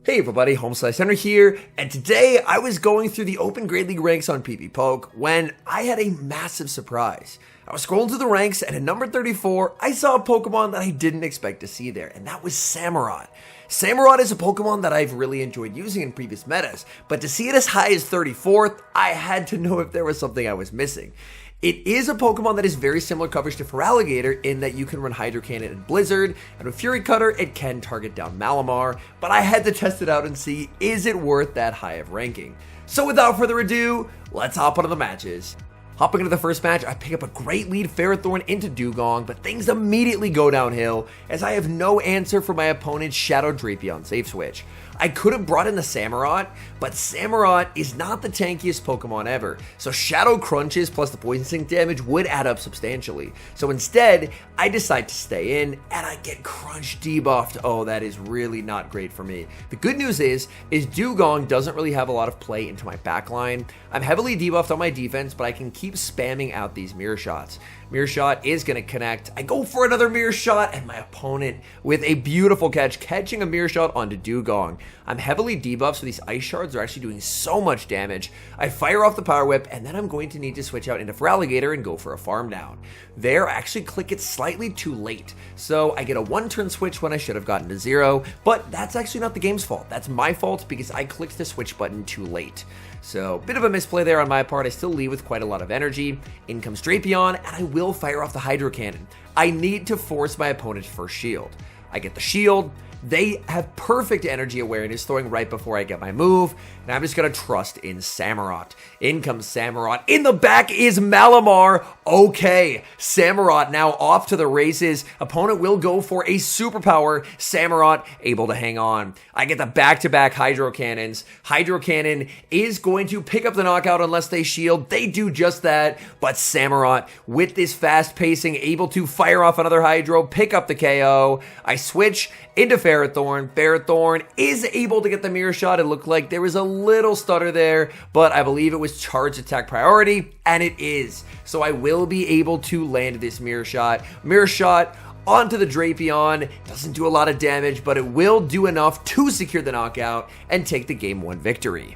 Hey everybody, HomeSliceHenry here, and today I was going through the Open Great League ranks on PvP when I had a massive surprise. I was scrolling through the ranks, and at number 34, I saw a Pokemon that I didn't expect to see there, and that was Samurott. Samurott is a Pokemon that I've really enjoyed using in previous metas, but to see it as high as 34th, I had to know if there was something I was missing. It is a Pokemon that is very similar coverage to Feraligatr in that you can run Hydro Cannon and Blizzard, and with Fury Cutter, it can target down Malamar, but I had to test it out and see, is it worth that high of ranking? So without further ado, let's hop onto the matches. Hopping into the first match, I pick up a great lead Ferrothorn into Dewgong, but things immediately go downhill as I have no answer for my opponent's Shadow Drapion safe switch. I could have brought in the Samurott, but Samurott is not the tankiest Pokemon ever, so Shadow Crunches plus the Poison Sting damage would add up substantially. So instead, I decide to stay in, and I get Crunch debuffed. Oh, that is really not great for me. The good news is Dewgong doesn't really have a lot of play into my backline. I'm heavily debuffed on my defense, but I can keep spamming out these Mirror Shots. Mirror Shot is going to connect. I go for another Mirror Shot, and my opponent, with a beautiful catch, catching a Mirror Shot onto Dewgong. I'm heavily debuffed, so these Ice Shards are actually doing so much damage. I fire off the Power Whip, and then I'm going to need to switch out into Feraligatr and go for a farm down. There, I actually click it slightly too late, so I get a one-turn switch when I should have gotten to 0, but that's actually not the game's fault. That's my fault because I clicked the switch button too late. So, bit of a misplay there on my part. I still leave with quite a lot of energy. In comes Drapion, and I will fire off the Hydro Cannon. I need to force my opponent's first shield. I get the shield. They have perfect energy awareness, throwing right before I get my move, and I'm just going to trust in Samurott. In comes Samurott. In the back is Malamar. Okay, Samurott now off to the races. Opponent will go for a superpower. Samurott able to hang on. I get the back-to-back Hydro Cannons. Hydro Cannon is going to pick up the knockout unless they shield. They do just that, but Samurott, with this fast pacing, able to fire off another Hydro, pick up the KO. I switch into Ferrothorn. Ferrothorn is able to get the Mirror Shot. It looked like there was a little stutter there, but I believe it was charged attack priority, and it is. So I will be able to land this Mirror Shot. Mirror Shot onto the Drapion. Doesn't do a lot of damage, but it will do enough to secure the knockout and take the Game 1 victory.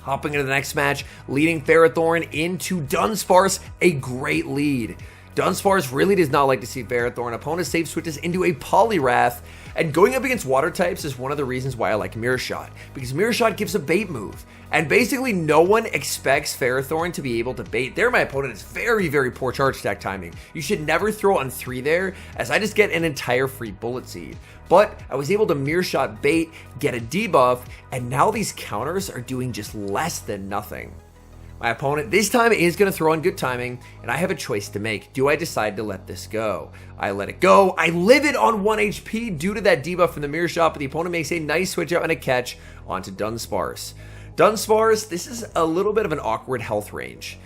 Hopping into the next match, leading Ferrothorn into Dunsparce, a great lead. Dunsparce really does not like to see Ferrothorn. Opponent safe switches into a Poliwrath, and going up against water types is one of the reasons why I like Mirror Shot, because Mirror Shot gives a bait move, and basically no one expects Ferrothorn to be able to bait. There, my opponent is very, very poor charge attack timing. You should never throw on 3 there, as I just get an entire free Bullet Seed. But I was able to Mirror Shot bait, get a debuff, and now these counters are doing just less than nothing. My opponent this time is going to throw on good timing, and I have a choice to make. Do I decide to let this go? I let it go. I live it on 1 HP due to that debuff from the Mirror Shot, but the opponent makes a nice switch out and a catch onto Dunsparce. Dunsparce, this is a little bit of an awkward health range.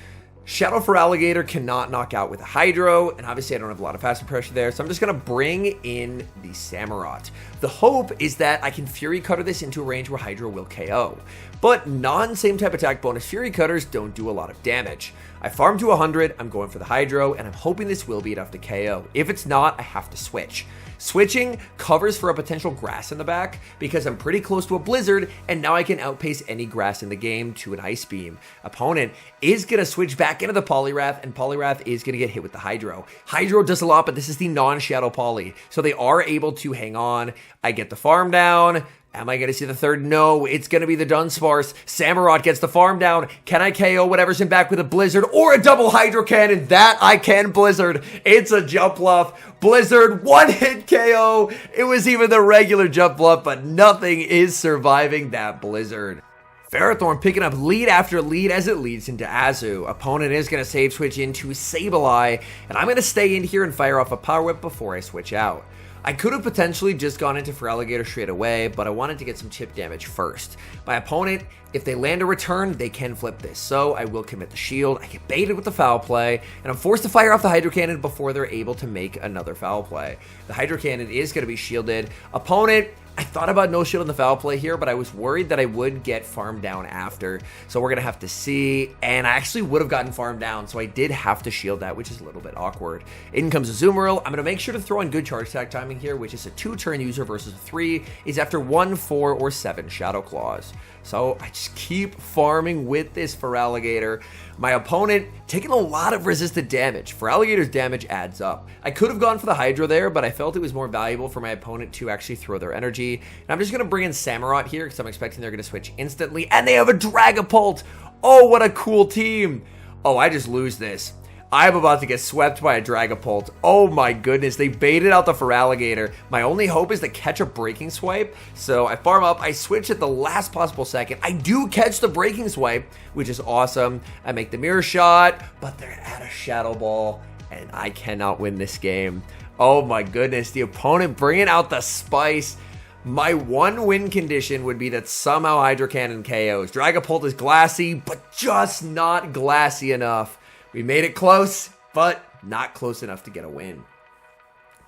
Shadow Feraligatr cannot knock out with a Hydro, and obviously I don't have a lot of faster pressure there, so I'm just going to bring in the Samurott. The hope is that I can Fury Cutter this into a range where Hydro will KO. But non-same type attack bonus Fury Cutters don't do a lot of damage. I farm to 100, I'm going for the Hydro, and I'm hoping this will be enough to KO. If it's not, I have to switch. Switching covers for a potential grass in the back because I'm pretty close to a Blizzard, and now I can outpace any grass in the game to an Ice Beam. Opponent is going to switch back into the Poliwrath, and Poliwrath is going to get hit with the Hydro. Hydro does a lot, but this is the non-Shadow Poly, so they are able to hang on. I get the farm down. Am I going to see the third? No, it's going to be the Dunsparce. Samurott gets the farm down. Can I KO whatever's in back with a Blizzard or a double Hydro Cannon? That I can Blizzard. It's a jump bluff. Blizzard, 1-hit KO. It was even the regular jump bluff, but nothing is surviving that Blizzard. Ferrothorn picking up lead after lead as it leads into Azu. Opponent is going to save switch into Sableye, and I'm going to stay in here and fire off a Power Whip before I switch out. I could have potentially just gone into Feraligatr straight away, but I wanted to get some chip damage first. My opponent, if they land a return, they can flip this, so I will commit the shield. I get baited with the foul play, and I'm forced to fire off the Hydro Cannon before they're able to make another foul play. The Hydro Cannon is going to be shielded. Opponent I thought about no shield in the foul play here, but I was worried that I would get farmed down after. So we're going to have to see. And I actually would have gotten farmed down, so I did have to shield that, which is a little bit awkward. In comes Azumarill. I'm going to make sure to throw in good charge attack timing here, which is a 2-turn user versus a 3. Is after 1, 4, or 7 Shadow Claws. So I just keep farming with this Feraligatr. My opponent taking a lot of resisted damage. Feraligatr's damage adds up. I could have gone for the Hydro there, but I felt it was more valuable for my opponent to actually throw their energy. And I'm just going to bring in Samurott here because I'm expecting they're going to switch instantly. And they have a Dragapult. Oh, what a cool team. Oh, I just lose this. I'm about to get swept by a Dragapult. Oh my goodness, they baited out the Feraligatr. My only hope is to catch a Breaking Swipe. So I farm up, I switch at the last possible second. I do catch the Breaking Swipe, which is awesome. I make the Mirror Shot, but they're at a Shadow Ball, and I cannot win this game. Oh my goodness, the opponent bringing out the spice. My one win condition would be that somehow Hydro Cannon KOs. Dragapult is glassy, but just not glassy enough. We made it close, but not close enough to get a win.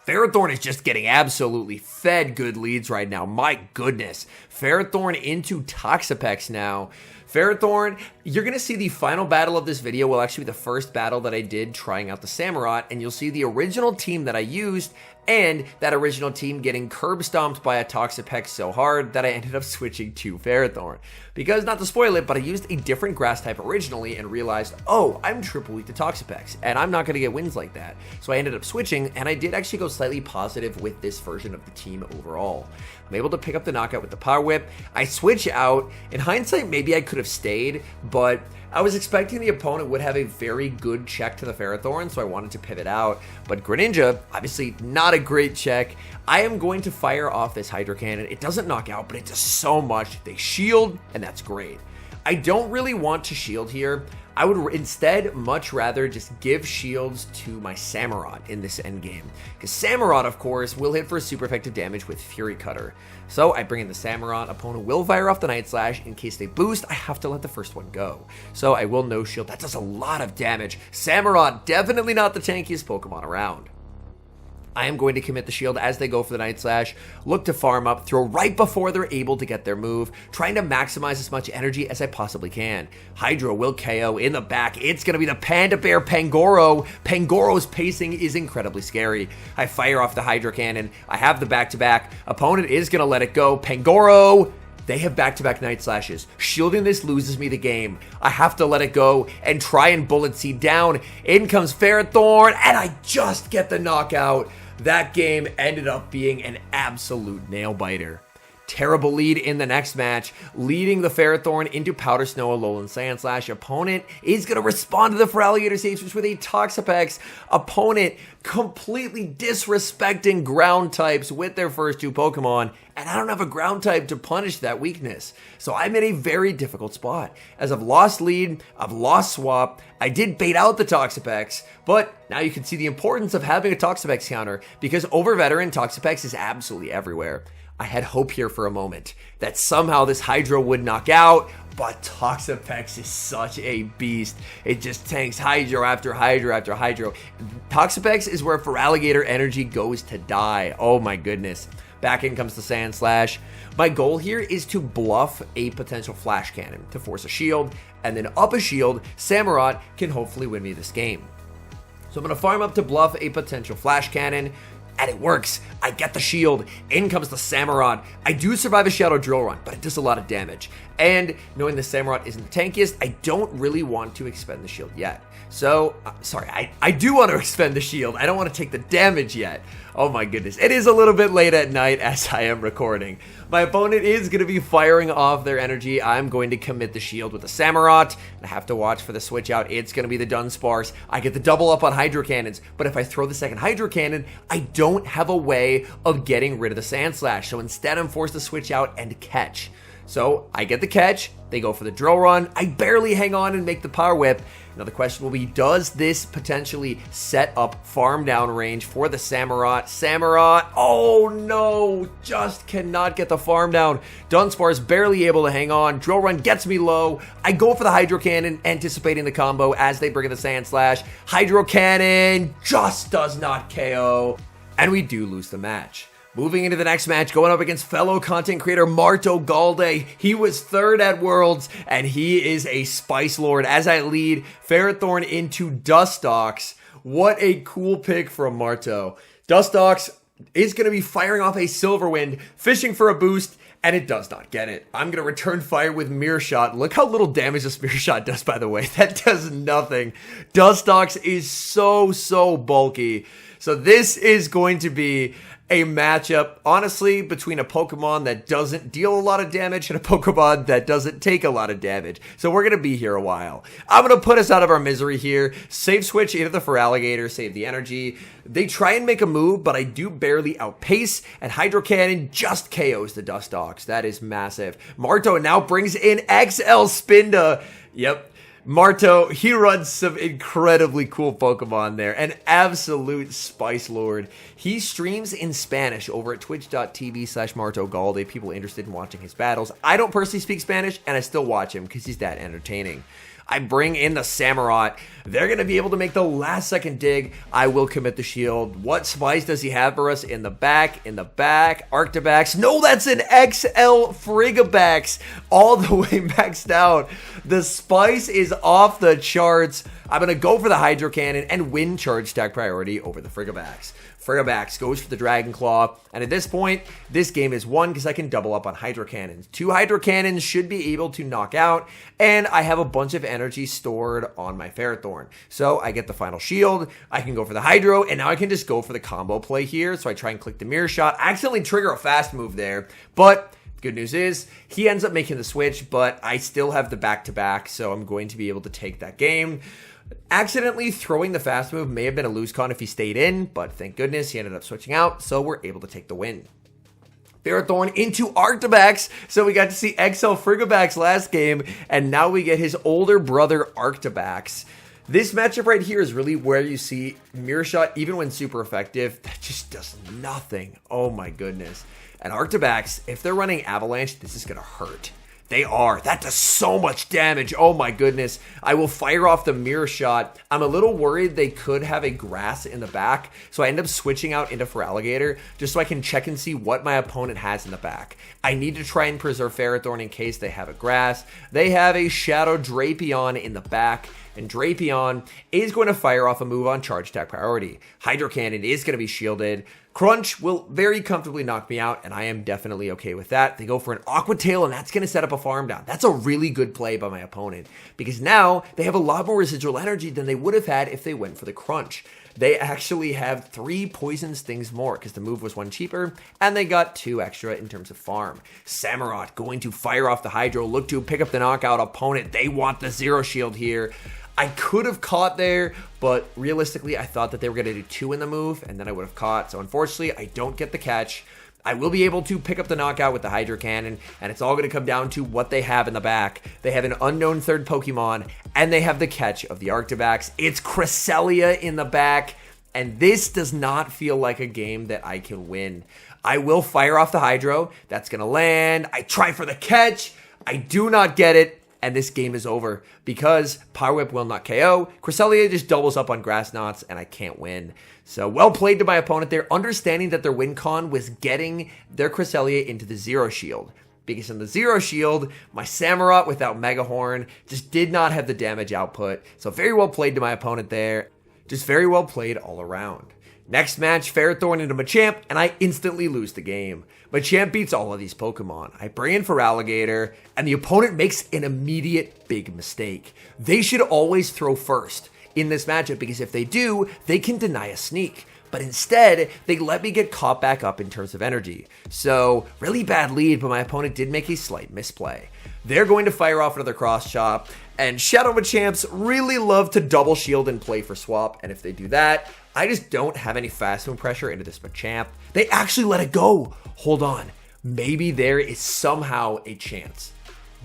Ferrothorn is just getting absolutely fed good leads right now. My goodness. Ferrothorn into Toxapex now. Ferrothorn, you're going to see the final battle of this video will actually be the first battle that I did trying out the Samurott, and you'll see the original team that I used and that original team getting curb stomped by a Toxapex so hard that I ended up switching to Ferrothorn. Because, not to spoil it, but I used a different grass type originally and realized, oh, I'm triple weak to Toxapex, and I'm not going to get wins like that. So I ended up switching, and I did actually go slightly positive with this version of the team overall. I'm able to pick up the knockout with the Power Whip. I switch out. In hindsight, maybe I could have stayed, but I was expecting the opponent would have a very good check to the Ferrothorn, so I wanted to pivot out. But Greninja, obviously not a great check. I am going to fire off this Hydro Cannon. It doesn't knock out, but it does so much. They shield, and that's great. I don't really want to shield here. I would instead much rather just give shields to my Samurott in this endgame. Because Samurott, of course, will hit for super effective damage with Fury Cutter. So I bring in the Samurott. Opponent will fire off the Night Slash. In case they boost, I have to let the first one go. So I will no shield. That does a lot of damage. Samurott, definitely not the tankiest Pokemon around. I am going to commit the shield as they go for the Night Slash, look to farm up, throw right before they're able to get their move, trying to maximize as much energy as I possibly can. Hydro will KO in the back. It's going to be the Panda Bear Pangoro. Pangoro's pacing is incredibly scary. I fire off the Hydro Cannon. I have the back-to-back. Opponent is going to let it go. Pangoro! They have back-to-back Night Slashes. Shielding this loses me the game. I have to let it go and try and Bullet Seed down. In comes Ferrothorn, and I just get the knockout. That game ended up being an absolute nail-biter. Terrible lead in the next match, leading the Ferrothorn into Powder Snow, Alolan Sandslash. Opponent is going to respond to the Feraligatr Sage Switch with a Toxapex. Opponent completely disrespecting ground types with their first two Pokemon, and I don't have a ground type to punish that weakness. So I'm in a very difficult spot. As I've lost lead, I've lost swap, I did bait out the Toxapex, but now you can see the importance of having a Toxapex counter, because over Veteran, Toxapex is absolutely everywhere. I had hope here for a moment that somehow this Hydro would knock out, but Toxapex is such a beast. It just tanks Hydro after Hydro after Hydro. Toxapex is where Feraligatr energy goes to die. Oh my goodness. Back in comes the Sandslash. My goal here is to bluff a potential Flash Cannon to force a shield, and then up a shield, Samurott can hopefully win me this game. So I'm going to farm up to bluff a potential Flash Cannon, and it works. I get the shield. In comes the Samurott. I do survive a Shadow Drill Run, but it does a lot of damage. And knowing the Samurott isn't the tankiest, I don't really want to expend the shield yet. So, I do want to expend the shield. I don't want to take the damage yet. Oh my goodness. It is a little bit late at night as I am recording. My opponent is going to be firing off their energy. I'm going to commit the shield with the Samurott. I have to watch for the switch out. It's going to be the Dunsparce. I get the double up on Hydro Cannons, but if I throw the second Hydro Cannon, I don't have a way of getting rid of the Sandslash. So instead, I'm forced to switch out and catch. So I get the catch. They go for the Drill Run. I barely hang on and make the Power Whip. Now the question will be, does this potentially set up farm down range for the Samurott? Samurott, oh no, just cannot get the farm down. Dunsparce barely able to hang on. Drill Run gets me low. I go for the Hydro Cannon, anticipating the combo as they bring in the Sandslash. Hydro Cannon just does not KO, and we do lose the match. Moving into the next match, going up against fellow content creator Marto Galde. He was third at Worlds, and he is a Spice Lord. As I lead Ferrothorn into Dustox. What a cool pick from Marto. Dustox is going to be firing off a Silverwind, fishing for a boost, and it does not get it. I'm going to return fire with Mirror Shot. Look how little damage this Mirror Shot does, by the way. That does nothing. Dustox is so bulky. So this is going to be a matchup, honestly, between a Pokemon that doesn't deal a lot of damage and a Pokemon that doesn't take a lot of damage. So we're going to be here a while. I'm going to put us out of our misery here. Save switch into the Feraligatr, save the energy. They try and make a move, but I do barely outpace, and Hydro Cannon just KOs the Dustox. That is massive. Marto now brings in XL Spinda. Yep. Marto, he runs some incredibly cool Pokemon there. An absolute Spice Lord. He streams in Spanish over at twitch.tv/MartoGalde. People interested in watching his battles. I don't personally speak Spanish, and I still watch him because he's that entertaining. I bring in the Samurott. They're going to be able to make the last second dig. I will commit the shield. What Spice does he have for us in the back? Arctibax. No, that's an XL Frigibax. All the way maxed out. The Spice is off the charts. I'm going to go for the Hydro Cannon and win charge stack priority over the Frigibax. Frigibax goes for the Dragon Claw, and at this point, this game is won because I can double up on Hydro Cannons. 2 Hydro Cannons should be able to knock out, and I have a bunch of energy stored on my Ferrothorn. So I get the final shield, I can go for the Hydro, and now I can just go for the combo play here. So I try and click the Mirror Shot. I accidentally trigger a fast move there, but good news is he ends up making the switch, but I still have the back-to-back, so I'm going to be able to take that game. Accidentally throwing the fast move may have been a lose con if he stayed in, but thank goodness he ended up switching out, so we're able to take the win. Ferrothorn into Arctibax, so we got to see XL Frigibax last game, and now we get his older brother Arctibax. This matchup right here is really where you see Mirror Shot, even when super effective, that just does nothing. Oh my goodness. And Arctibax, if they're running Avalanche, this is going to hurt. They are. That does so much damage. Oh my goodness. I will fire off the Mirror Shot. I'm a little worried they could have a Grass in the back, so I end up switching out into Feraligatr just so I can check and see what my opponent has in the back. I need to try and preserve Ferrothorn in case they have a Grass. They have a Shadow Drapion in the back, and Drapion is going to fire off a move on charge attack priority. Hydro Cannon is going to be shielded. Crunch will very comfortably knock me out, and I am definitely okay with that. They go for an Aqua Tail, and that's going to set up a farm down. That's a really good play by my opponent, because now they have a lot more residual energy than they would have had if they went for the Crunch. They actually have 3 Poison Stings more, because the move was 1 cheaper, and they got 2 extra in terms of farm. Samurott going to fire off the Hydro, look to pick up the knockout opponent. They want the Zero Shield here. I could have caught there, but realistically, I thought that they were going to do 2 in the move, and then I would have caught. So unfortunately, I don't get the catch. I will be able to pick up the knockout with the Hydro Cannon, and it's all going to come down to what they have in the back. They have an unknown third Pokemon, and they have the catch of the Arctibax. It's Cresselia in the back, and this does not feel like a game that I can win. I will fire off the Hydro. That's going to land. I try for the catch. I do not get it. And this game is over because Power Whip will not KO. Cresselia just doubles up on Grass Knots, and I can't win. So well played to my opponent there, understanding that their win con was getting their Cresselia into the Zero Shield. Because in the Zero Shield, my Samurott without Mega Horn just did not have the damage output. So very well played to my opponent there. Just very well played all around. Next match, Ferrothorn into Machamp, and I instantly lose the game. Machamp beats all of these Pokemon. I bring in Feraligatr, and the opponent makes an immediate big mistake. They should always throw first in this matchup, because if they do, they can deny a sneak. But instead, they let me get caught back up in terms of energy. So, really bad lead, but my opponent did make a slight misplay. They're going to fire off another Cross Chop, and Shadow Machamps really love to double shield and play for swap, and if they do that, I just don't have any fast move pressure into this Machamp. They actually let it go. Hold on. Maybe there is somehow a chance.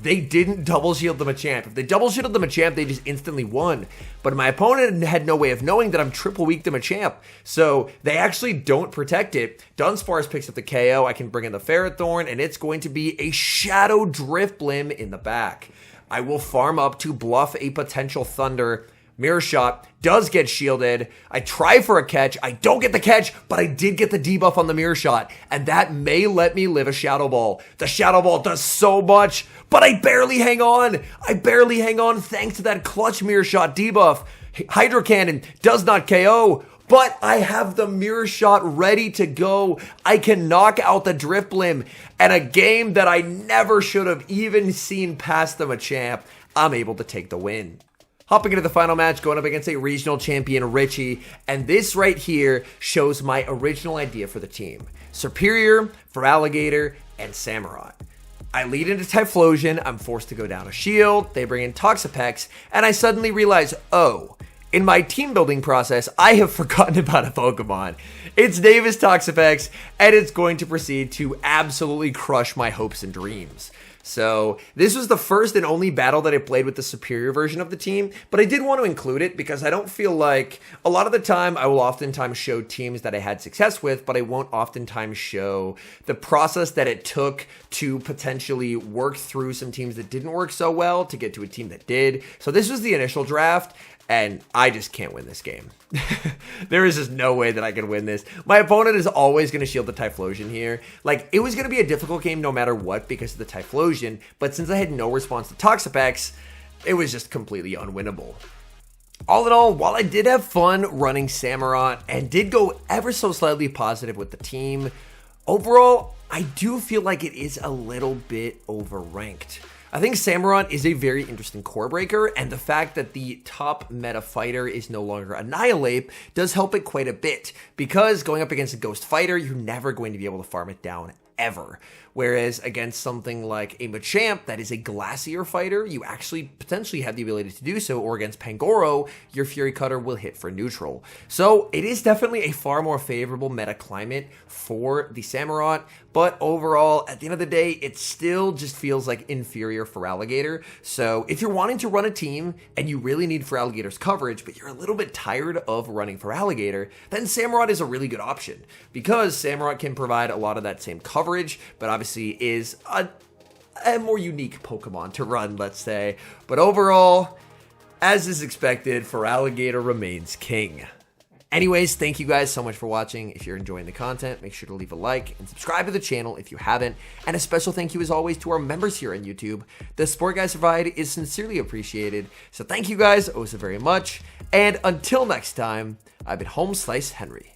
They didn't double shield the Machamp. If they double shielded the Machamp, they just instantly won. But my opponent had no way of knowing that I'm triple weak to Machamp. So they actually don't protect it. Dunsparce picks up the KO. I can bring in the Ferrothorn, and it's going to be a Shadow Drifblim in the back. I will farm up to bluff a potential Thunder. Mirror Shot does get shielded. I try for a catch. I don't get the catch, but I did get the debuff on the Mirror Shot, and that may let me live a Shadow Ball. The Shadow Ball does so much, but I barely hang on. I barely hang on thanks to that clutch Mirror Shot debuff. Hydro Cannon does not KO, but I have the Mirror Shot ready to go. I can knock out the Drifblim, and a game that I never should have even seen past the Machamp, I'm able to take the win. Hopping into the final match, going up against a regional champion, Richie, and this right here shows my original idea for the team. Superior, Feraligatr, and Samurott. I lead into Typhlosion, I'm forced to go down a shield, they bring in Toxapex, and I suddenly realize, oh, in my team building process, I have forgotten about a Pokemon. Its name is Toxapex, and it's going to proceed to absolutely crush my hopes and dreams. So this was the first and only battle that I played with the superior version of the team, but I did want to include it because I don't feel like a lot of the time I will oftentimes show teams that I had success with, but I won't oftentimes show the process that it took to potentially work through some teams that didn't work so well to get to a team that did. So this was the initial draft, and I just can't win this game. There is just no way that I can win this. My opponent is always going to shield the Typhlosion here. Like, it was going to be a difficult game no matter what because of the Typhlosion, but since I had no response to Toxapex, it was just completely unwinnable. All in all, while I did have fun running Samurott and did go ever so slightly positive with the team, overall, I do feel like it is a little bit overranked. I think Samurott is a very interesting core breaker, and the fact that the top meta fighter is no longer Annihilate does help it quite a bit, because going up against a ghost fighter, you're never going to be able to farm it down ever. Whereas against something like a Machamp that is a Glacier fighter, you actually potentially have the ability to do so, or against Pangoro, your Fury Cutter will hit for neutral. So it is definitely a far more favorable meta climate for the Samurott, but overall, at the end of the day, it still just feels like inferior Feraligatr. So if you're wanting to run a team and you really need Feraligatr's coverage, but you're a little bit tired of running Feraligatr, then Samurott is a really good option, because Samurott can provide a lot of that same coverage, but obviously is a more unique Pokemon to run, let's say. But overall, as is expected, Feraligatr remains king. Anyways, thank you guys so much for watching. If you're enjoying the content, make sure to leave a like and subscribe to the channel if you haven't. And a special thank you as always to our members here on YouTube. The support guys provide is sincerely appreciated. So thank you guys oh so very much. And until next time, I've been HomeSliceHenry.